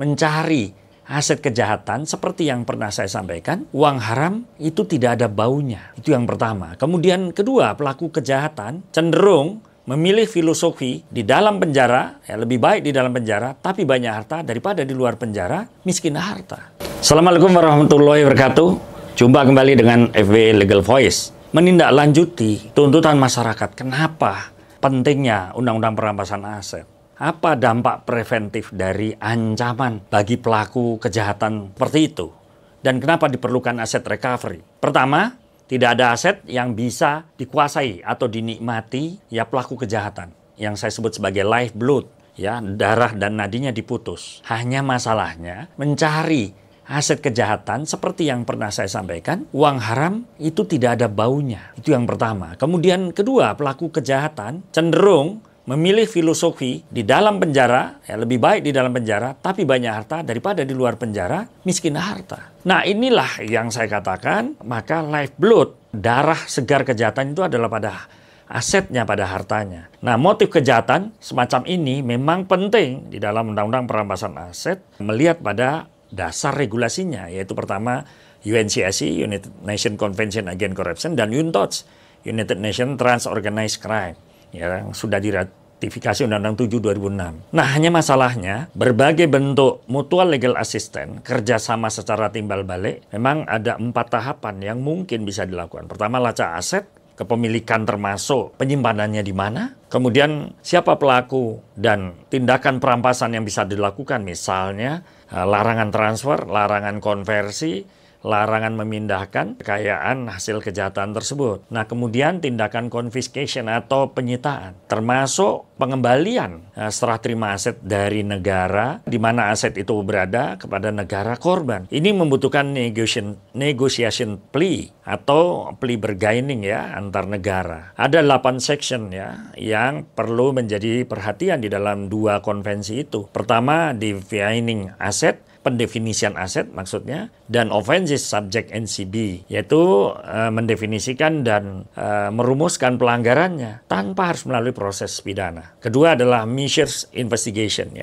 mencari aset kejahatan seperti yang pernah saya sampaikan, uang haram itu tidak ada baunya. Itu yang pertama. Kemudian kedua, pelaku kejahatan cenderung memilih filosofi di dalam penjara, lebih baik di dalam penjara, tapi banyak harta daripada di luar penjara, miskin harta. Assalamualaikum warahmatullahi wabarakatuh. Jumpa kembali dengan FW Legal Voice. Menindaklanjuti tuntutan masyarakat. Kenapa pentingnya Undang-Undang Perampasan Aset? Apa dampak preventif dari ancaman bagi pelaku kejahatan seperti itu? Dan kenapa diperlukan aset recovery? Pertama, tidak ada aset yang bisa dikuasai atau dinikmati pelaku kejahatan. Yang saya sebut sebagai lifeblood, darah dan nadinya diputus. Hanya masalahnya mencari aset kejahatan seperti yang pernah saya sampaikan, uang haram itu tidak ada baunya. Itu yang pertama. Kemudian kedua, pelaku kejahatan cenderung memilih filosofi di dalam penjara, lebih baik di dalam penjara, tapi banyak harta daripada di luar penjara, miskin harta. Nah, inilah yang saya katakan, maka lifeblood, darah segar kejahatan itu adalah pada asetnya, pada hartanya. Nah, motif kejahatan semacam ini memang penting di dalam Undang-Undang Perampasan Aset, melihat pada dasar regulasinya, yaitu pertama UNCIC, United Nations Convention Against Corruption, dan UNTOC, United Nations Trans-Organized Crime, yang sudah diratifikasi Undang-Undang 7 2006. Nah, hanya masalahnya berbagai bentuk mutual legal assistance, kerjasama secara timbal balik, memang ada 4 tahapan yang mungkin bisa dilakukan. Pertama, lacak aset, kepemilikan termasuk penyimpanannya di mana, kemudian siapa pelaku dan tindakan perampasan yang bisa dilakukan, misalnya larangan transfer, larangan konversi, larangan memindahkan kekayaan hasil kejahatan tersebut. Nah, kemudian tindakan confiscation atau penyitaan, termasuk pengembalian setelah terima aset dari negara di mana aset itu berada kepada negara korban. Ini membutuhkan negotiation plea atau plea bargaining antar negara. Ada 8 section yang perlu menjadi perhatian di dalam 2 konvensi itu. Pertama, defining aset, pendefinisian aset maksudnya, dan offenses subject NCB, yaitu mendefinisikan dan merumuskan pelanggarannya tanpa harus melalui proses pidana. Kedua adalah measures investigation,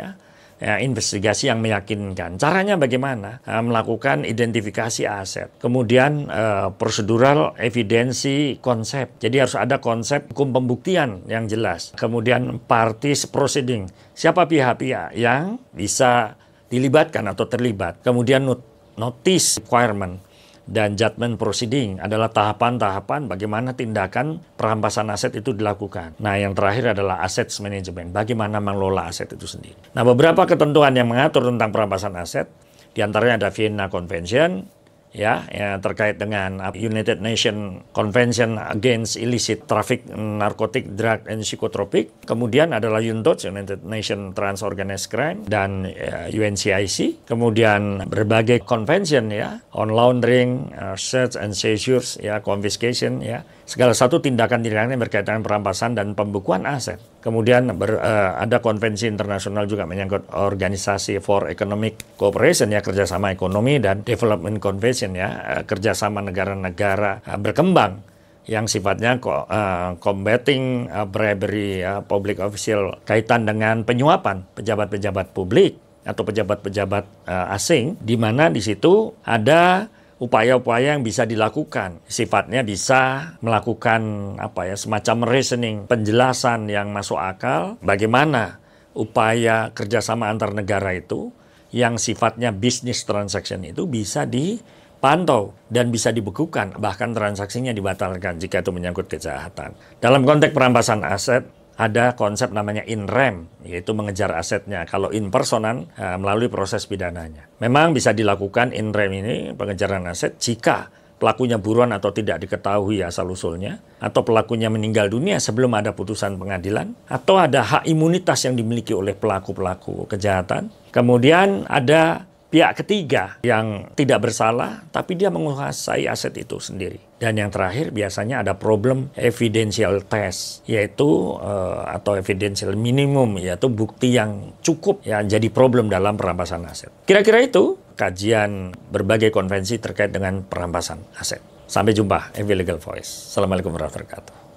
investigasi yang meyakinkan. Caranya bagaimana? Melakukan identifikasi aset. Kemudian procedural evidensi konsep. Jadi harus ada konsep hukum pembuktian yang jelas. Kemudian parties proceeding. Siapa pihak-pihak yang bisa dilibatkan atau terlibat. Kemudian notice requirement dan judgment proceeding adalah tahapan-tahapan bagaimana tindakan perampasan aset itu dilakukan. Nah, yang terakhir adalah assets management, bagaimana mengelola aset itu sendiri. Nah, beberapa ketentuan yang mengatur tentang perampasan aset, diantaranya ada Vienna Convention, terkait dengan United Nations Convention Against Illicit Traffic Narcotic, Drug, and Psychotropic. Kemudian adalah UNTOC, United Nations Trans-Organized Crime, dan UNCIC. Kemudian berbagai convention on laundering, search and seizures, confiscation, segala satu tindakan-tindakan yang berkaitan dengan perampasan dan pembukuan aset. Kemudian ada konvensi internasional juga menyangkut Organisasi for Economic Cooperation, kerjasama ekonomi, dan Development Convention, kerjasama negara-negara berkembang yang sifatnya combating bribery, public official, kaitan dengan penyuapan pejabat-pejabat publik atau pejabat-pejabat asing, di mana di situ ada upaya-upaya yang bisa dilakukan, sifatnya bisa melakukan semacam reasoning, penjelasan yang masuk akal, bagaimana upaya kerjasama antar negara itu yang sifatnya business transaction itu bisa dipantau dan bisa dibekukan, bahkan transaksinya dibatalkan jika itu menyangkut kejahatan. Dalam konteks perampasan aset, ada konsep namanya in rem, yaitu mengejar asetnya. Kalau in personam, melalui proses pidananya. Memang bisa dilakukan in rem ini, pengejaran aset, jika pelakunya buron atau tidak diketahui asal-usulnya, atau pelakunya meninggal dunia sebelum ada putusan pengadilan, atau ada hak imunitas yang dimiliki oleh pelaku-pelaku kejahatan. Kemudian ada pihak ketiga yang tidak bersalah, tapi dia menguasai aset itu sendiri. Dan yang terakhir biasanya ada problem evidential test, yaitu atau evidential minimum, yaitu bukti yang cukup jadi problem dalam perampasan aset. Kira-kira itu kajian berbagai konvensi terkait dengan perampasan aset. Sampai jumpa, FW Legal Voice. Assalamualaikum warahmatullahi wabarakatuh.